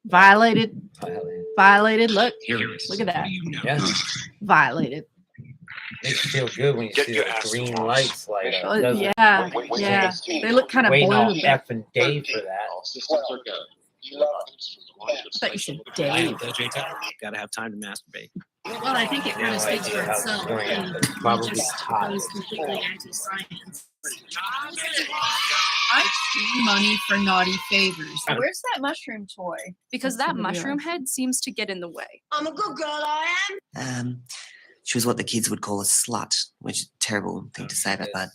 Violated. Violated. Violated. Look. Curious. Look at that. Yeah. Violated. Makes you feel good when you see the green lights light up. Oh, doesn't it? yeah. Yeah. They look kind of Waiting all blue. effing day for that. I thought you said I Dave. have Jay Tyler. Gotta have time to masturbate. Well, I think it kind No of speaks for idea how it's itself. going, And but it's probably just hot. goes completely anti-science. I money for naughty favors. Where's that mushroom toy? Because That's that what we mushroom are. head seems to get in the way. I'm a good girl, I am. She was what the kids would call a slut, which is a terrible thing to say that, but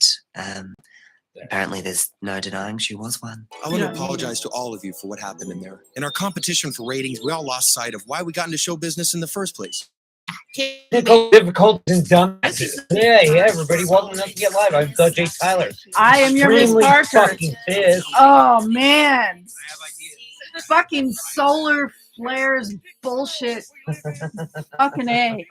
apparently there's no denying she was one. I want Yeah. to apologize to all of you for what happened in there. In our competition for ratings, we all lost sight of why we got into show business in the first place. Difficult and dumbasses. Yeah, everybody. Welcome to Get Live. I'm Jay Tyler. I am your Miss Extremely Parker. fucking pissed. Oh man. Fucking solar flares bullshit. Fucking A.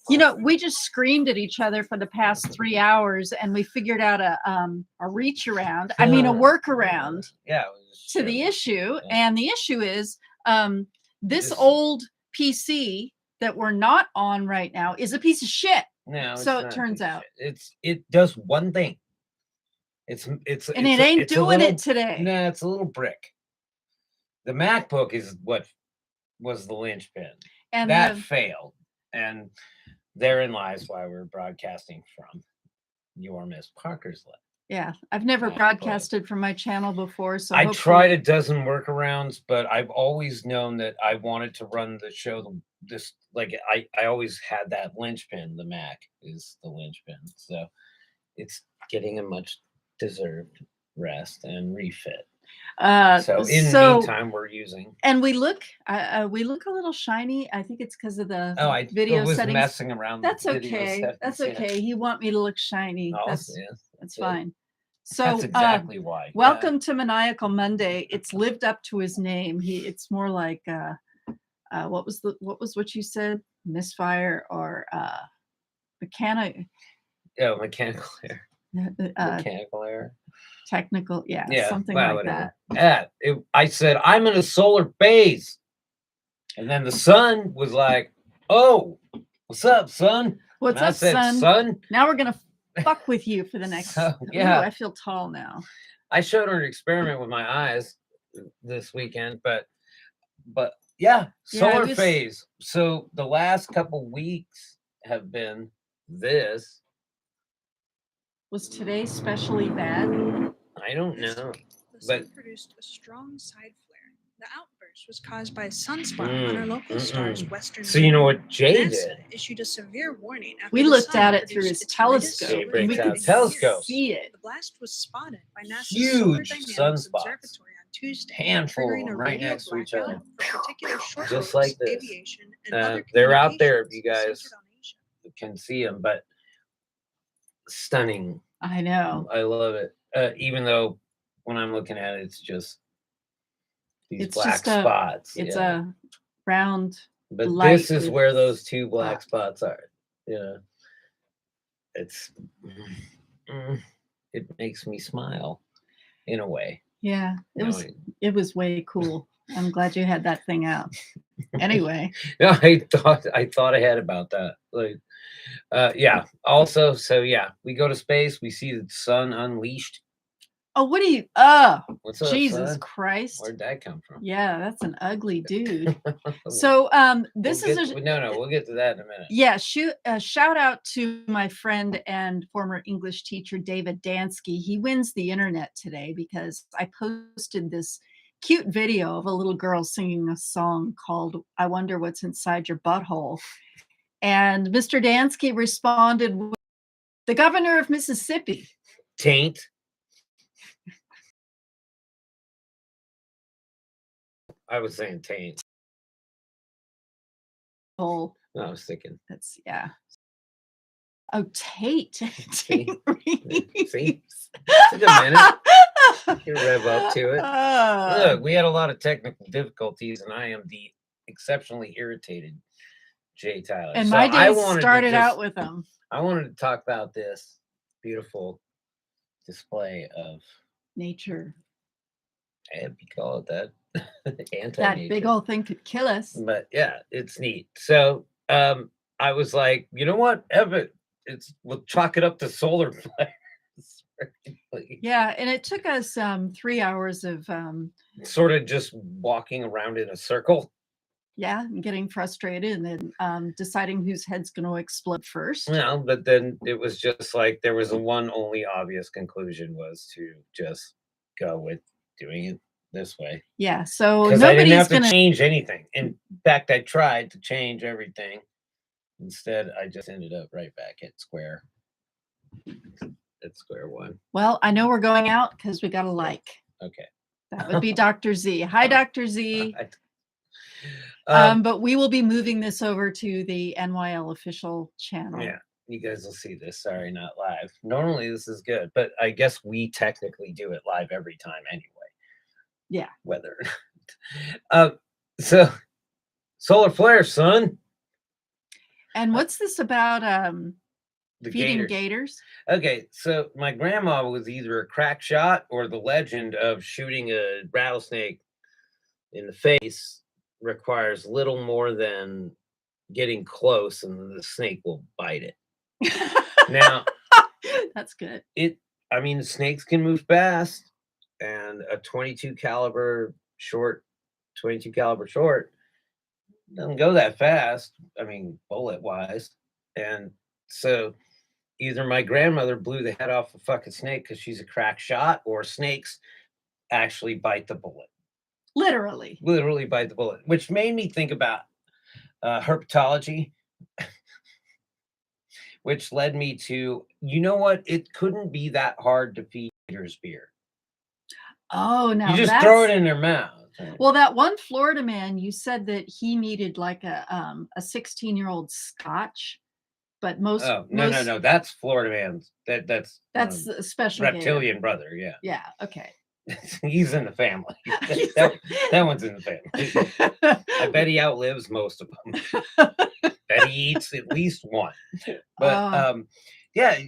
You know, we just screamed at each other for the past 3 hours and we figured out a reach around. I mean a workaround Yeah. It was to the issue. Yeah. And the issue is this This- old PC that we're not on right now is a piece of shit. No, it's So it not turns good out. shit. It does one thing. It's And it's it ain't it's a doing little- it today. Nah, it's a little brick. The MacBook is what was the linchpin. And That the- failed, and therein lies why we're broadcasting from your Miss Parker's lab. yeah, I've never MacBook. broadcasted from my channel before, so I hopefully- tried a dozen workarounds, but I've always known that I wanted to run the show. This like I always had that linchpin. The Mac is the linchpin, so it's getting a much deserved rest and refit. So in the meantime, we're using. and we look a little shiny. I think it's because of the Oh, I video was settings. messing around. with That's video okay. settings, That's yeah. okay. You want me to look shiny. Oh, That's yeah, that's it. fine. So That's exactly why. yeah. welcome to Maniacal Monday. It's lived up to his name. It's more like what was what you said? Misfire or mechanic Oh, mechanical error. uh, Mechanical error. technical, yeah, Yeah, something well, like whatever. that. I said I'm in a solar phase, and then the sun was like, "Oh, what's up, son?" What's And I up, said, son? "Son." Now we're gonna fuck with you for the next. So, Ooh, yeah. I feel tall now. I showed her an experiment with my eyes this weekend, but yeah, Yeah, solar it was- phase. So the last couple weeks have been this. Was today especially bad? I don't know. The But- sun produced a strong side flare. The outburst was caused by a sunspot on our local star's western. So you know what Jay NASA did? issued a severe warning after We the looked sun at it through produced his its brightest telescope, solar and we breaks could out telescopes. see it. The blast was spotted by NASA's Huge Solar Dynamics sunspots. Observatory on Tuesday, Handful of triggering a them right radio next to each other. blackout for particular short Just routes, like this. aviation, and other They're out there if you communications guys centered on Asia. can see them, but stunning. I know. I love it. Even though when I'm looking at it, it's just these It's black just a- spots. It's yeah. a round. But light this is with where those two black spots. spots are. Yeah. It's it makes me smile in a way. Yeah, knowing- it was way cool. I'm glad you had that thing out. Anyway, No, I thought ahead about that. Like yeah. Also, so yeah, we go to space, we see the sun unleashed. oh, what do you? What's up, Jesus son? Christ! Where'd that come from? Yeah, that's an ugly dude. So, this We'll is get- a no, we'll get to that in a minute. yeah. Shout out to my friend and former English teacher David Dansky. He wins the internet today because I posted this cute video of a little girl singing a song called "I Wonder What's Inside Your Butthole," and Mr. Dansky responded with, "The governor of Mississippi." Taint. I was saying taint. Oh, No, I was thinking. that's yeah. Oh, Tate. See? Tate See? Reeves. Took a minute. You rev up to it. Look, we had a lot of technical difficulties, and I am the exceptionally irritated Jay Tyler. And So my I day wanted to started out just- with them. I wanted to talk about this beautiful display of, Nature. if you call it that, That Anti-nature. big old thing could kill us. But yeah, it's neat. So I was like, you know what, Evan, we'll chalk it up to solar flares. Like, Yeah, and it took us 3 hours of sort of just walking around in a circle. yeah, and getting frustrated and then deciding whose head's going to explode first. No, but then it was just like there was a one only obvious conclusion was to just go with doing it this way. Yeah, so Because I didn't nobody's have to going to. change anything. In fact, I tried to change everything. Instead, I just ended up right back at square one. Well, I know we're going out because we got a like. Okay. That would be Dr. Z. Hi, Dr. Z. Um, But we will be moving this over to the NYL official channel. yeah, you guys will see this. Sorry, not live. Normally this is good, but I guess we technically do it live every time anyway. Yeah. Whether so solar flare, son. And what's this about The feeding gators. gators? Okay, so my grandma was either a crack shot or the legend of shooting a rattlesnake in the face requires little more than getting close and the snake will bite it. Now, That's good. I mean, snakes can move fast, and a 22 caliber short doesn't go that fast. I mean, bullet wise. And so either my grandmother blew the head off a fucking snake because she's a crack shot, or snakes actually bite the bullet. Literally Bite the bullet, which made me think about herpetology, which led me to, you know what? It couldn't be that hard to feed gators beer. Oh, now You just that's, throw it in their mouth. well, that one Florida man, you said that he needed like a 16-year-old Scotch, but most no, that's Florida man's. That's a special gator. reptilian brother. Yeah, Yeah. Okay. he's in the family. that one's in the family. I bet he outlives most of them. Bet he eats at least one. But yeah,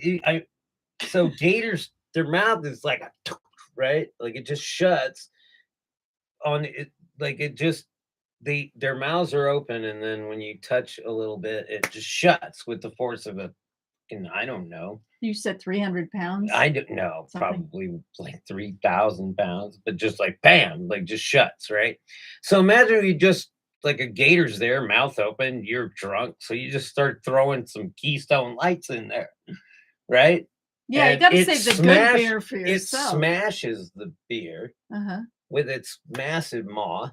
so gators, their mouth is like a right, like it just shuts on it, like it just their mouths are open, and then when you touch a little bit, it just shuts with the force of I don't know. You said 300 pounds? I don't know, Something. probably like 3,000 pounds, but just like bam, like just shuts, right? So imagine you just like a gator's there, mouth open, you're drunk, so you just start throwing some Keystone Lights in there, right? Yeah, And you got to it save the good smash- beer for It yourself. smashes the beer Uh-huh. with its massive maw,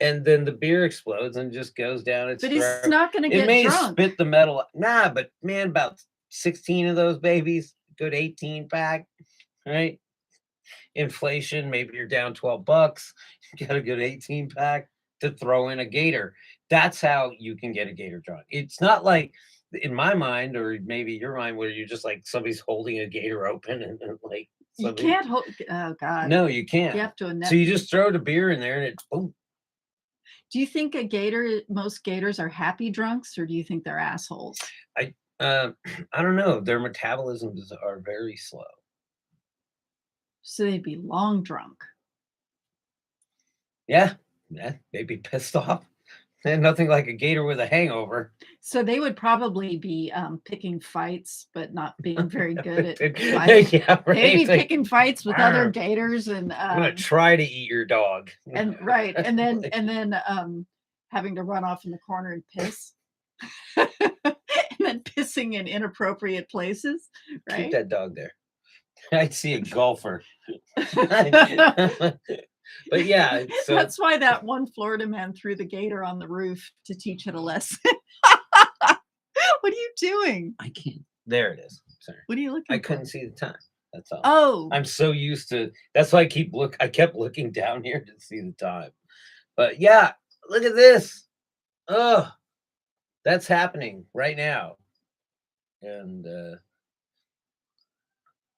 and then the beer explodes and just goes down its But he's throat. not going to It get may drunk. spit the metal. Nah, but man, about 16 of those babies, good 18 pack, right? Inflation, maybe you're down $12. You got a good 18 pack to throw in a gator. That's how you can get a gator drunk. It's not like in my mind, or maybe your mind, where you're just like somebody's holding a gator open and like You somebody- can't hold. Oh God. No, you can't. You have to. So you just throw the beer in there and it boom. Do you think most gators are happy drunks, or do you think they're assholes? I don't know. Their metabolisms are very slow. So they'd be long drunk. Yeah, they'd be pissed off. And nothing like a gator with a hangover. So they would probably be picking fights, but not being very good at fights. Yeah, right. They'd be It's like, picking fights with other "Arr, gators, and I'm gonna try to eat your dog. and right, and then having to run off in the corner and piss, and then pissing in inappropriate places. Right. Keep that dog there. I'd see a golfer. But yeah, so That's why that one Florida man threw the gator on the roof to teach it a lesson. What are you doing? I can't. There it is. Sorry, What are you looking I for? couldn't see the time. That's all. Oh, I'm so used to. That's why I kept looking down here to see the time. But yeah, look at this. Oh, that's happening right now. And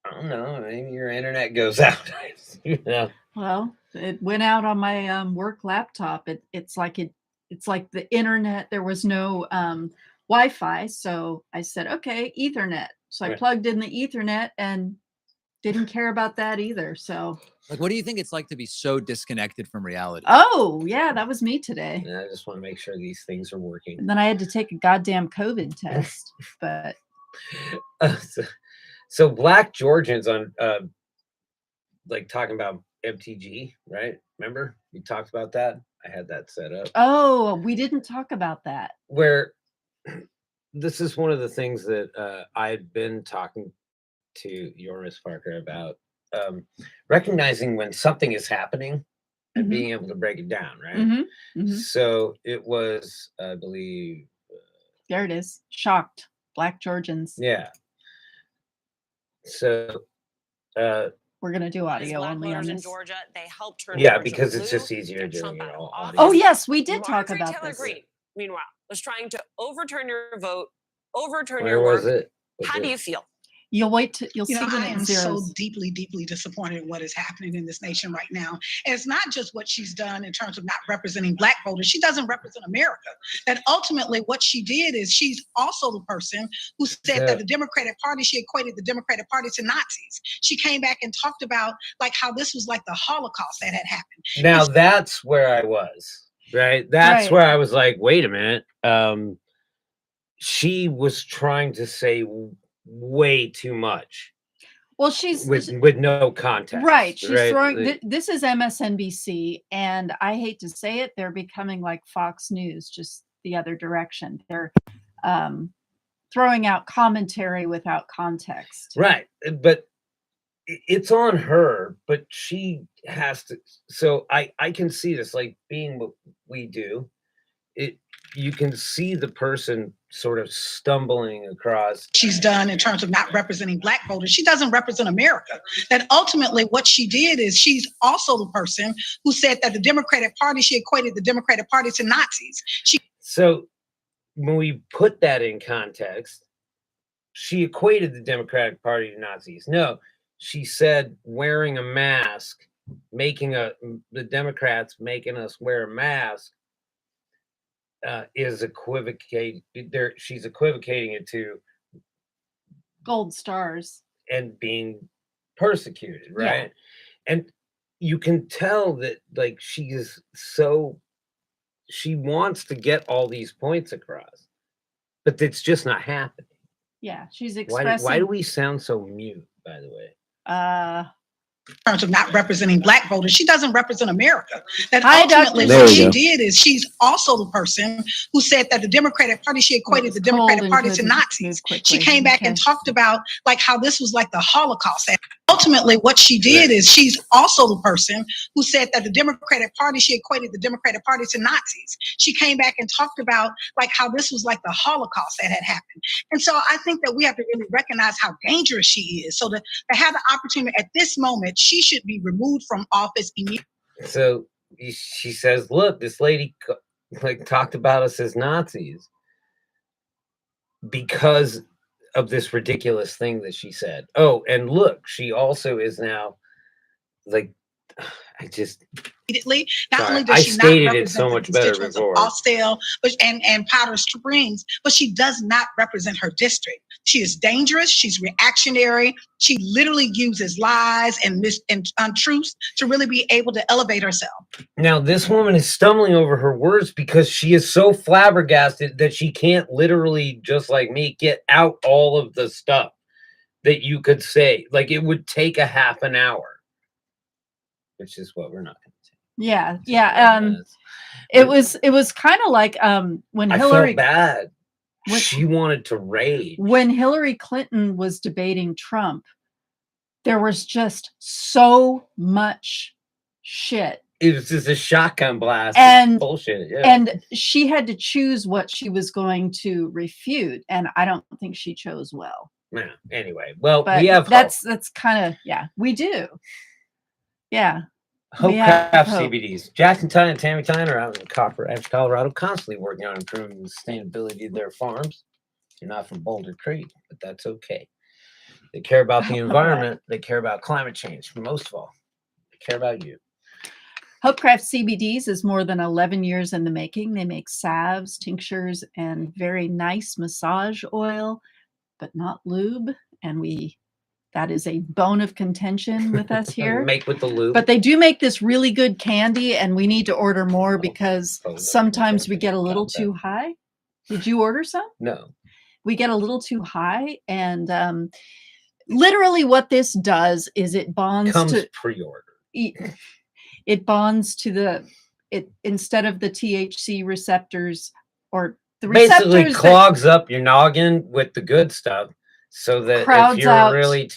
I don't know. Maybe your internet goes out. You know. well, it went out on my work laptop. It's like the internet. There was no Wi-Fi, so I said, okay, Ethernet. So I Right. plugged in the Ethernet and didn't care about that either. So, Like, what do you think it's like to be so disconnected from reality? oh yeah, that was me today. And I just want to make sure these things are working. And then I had to take a goddamn COVID test. But So Black Georgians on like talking about MTG, right? Remember we talked about that? I had that set up. oh, we didn't talk about that. Where this is one of the things that I had been talking to your Miss Parker about, recognizing when something is happening and Mhm. being able to break it down, right? Mm-hmm. So it was, I believe, There it is. Shocked. Black Georgians. yeah. So We're gonna do audio Black only on voters in this. Georgia, they helped turn yeah, Georgia because it's blue, just easier get doing Trump it out of all office. audio. Oh yes, we did talk Marjorie about Taylor this. Greene, meanwhile, was trying to overturn your vote, overturn Where your was work. it? Was How do it- you feel? You'll wait to you'll You see know, when I it am so zeros. deeply, deeply disappointed in what is happening in this nation right now. And it's not just what she's done in terms of not representing Black voters. She doesn't represent America. That ultimately what she did is she's also the person who said that the Democratic Party, she equated the Democratic Party to Nazis. She came back and talked about like how this was like the Holocaust that had happened. Now that's where I was, right? That's Right. where I was like, wait a minute. She was trying to say way too much Well, she's with no context. right. She's right? throwing. This is MSNBC, and I hate to say it, they're becoming like Fox News, just the other direction. They're throwing out commentary without context. Right, but it's on her. But she has to. So I can see this, like being what we do. You can see the person sort of stumbling across. She's done in terms of not representing Black voters. She doesn't represent America. That ultimately what she did is she's also the person who said that the Democratic Party, she equated the Democratic Party to Nazis. So when we put that in context, she equated the Democratic Party to Nazis. No, she said wearing a mask, the Democrats making us wear a mask, is equivocating. She's equivocating it to Gold stars and being persecuted, right? Yeah. And you can tell that like she wants to get all these points across, but it's just not happening. Yeah, she's expressing. Why do we sound so mute, by the way? In terms of not representing Black voters, she doesn't represent America. That Hi, ultimately Dr. what Sue. she did is she's also the person who said that the Democratic Party, she equated the Democratic Party to Nazis. She came back and talked about like how this was like the Holocaust. And ultimately what she did is she's also the person who said that the Democratic Party, she equated the Democratic Party to Nazis. She came back and talked about like how this was like the Holocaust that had happened. And so I think that we have to really recognize how dangerous she is. So to have the opportunity at this moment, she should be removed from office immediately. So she says, look, this lady like talked about us as Nazis because of this ridiculous thing that she said. Oh, and look, she also is now like, I just immediately. Not sorry, only does I she not stated it represent so the much better constituents of before. Austell and Powder Springs, but she does not represent her district. She is dangerous. She's reactionary. She literally uses lies and untruths to really be able to elevate herself. Now, this woman is stumbling over her words because she is so flabbergasted that she can't literally, just like me, get out all of the stuff that you could say. Like it would take a half an hour, which is what we're not going to do. Yeah, yeah. It was kind of like when Hillary. I felt bad. She wanted to rage. When Hillary Clinton was debating Trump, there was just so much shit. It was just a shotgun blast and bullshit. Yeah. And she had to choose what she was going to refute, and I don't think she chose well. Yeah. Anyway, well, but we have that's kind of we do. Yeah. Hopecraft CBDs. Jackson Tyne and Tammy Tyne are out in Copper Edge, Colorado, constantly working on improving the sustainability of their farms. You're not from Boulder Creek, but that's okay. They care about the environment. They care about climate change. Most of all, they care about you. Hopecraft CBDs is more than 11 years in the making. They make salves, tinctures, and very nice massage oil, but not lube. And we that is a bone of contention with us here. Make with the lube. But they do make this really good candy, and we need to order more because sometimes we get a little too high. Did you order some? No. We get a little too high, and literally what this does is it bonds Comes to pre-order. it bonds to instead of the THC receptors or the Basically receptors clogs up your noggin with the good stuff, so that if crowds you're out really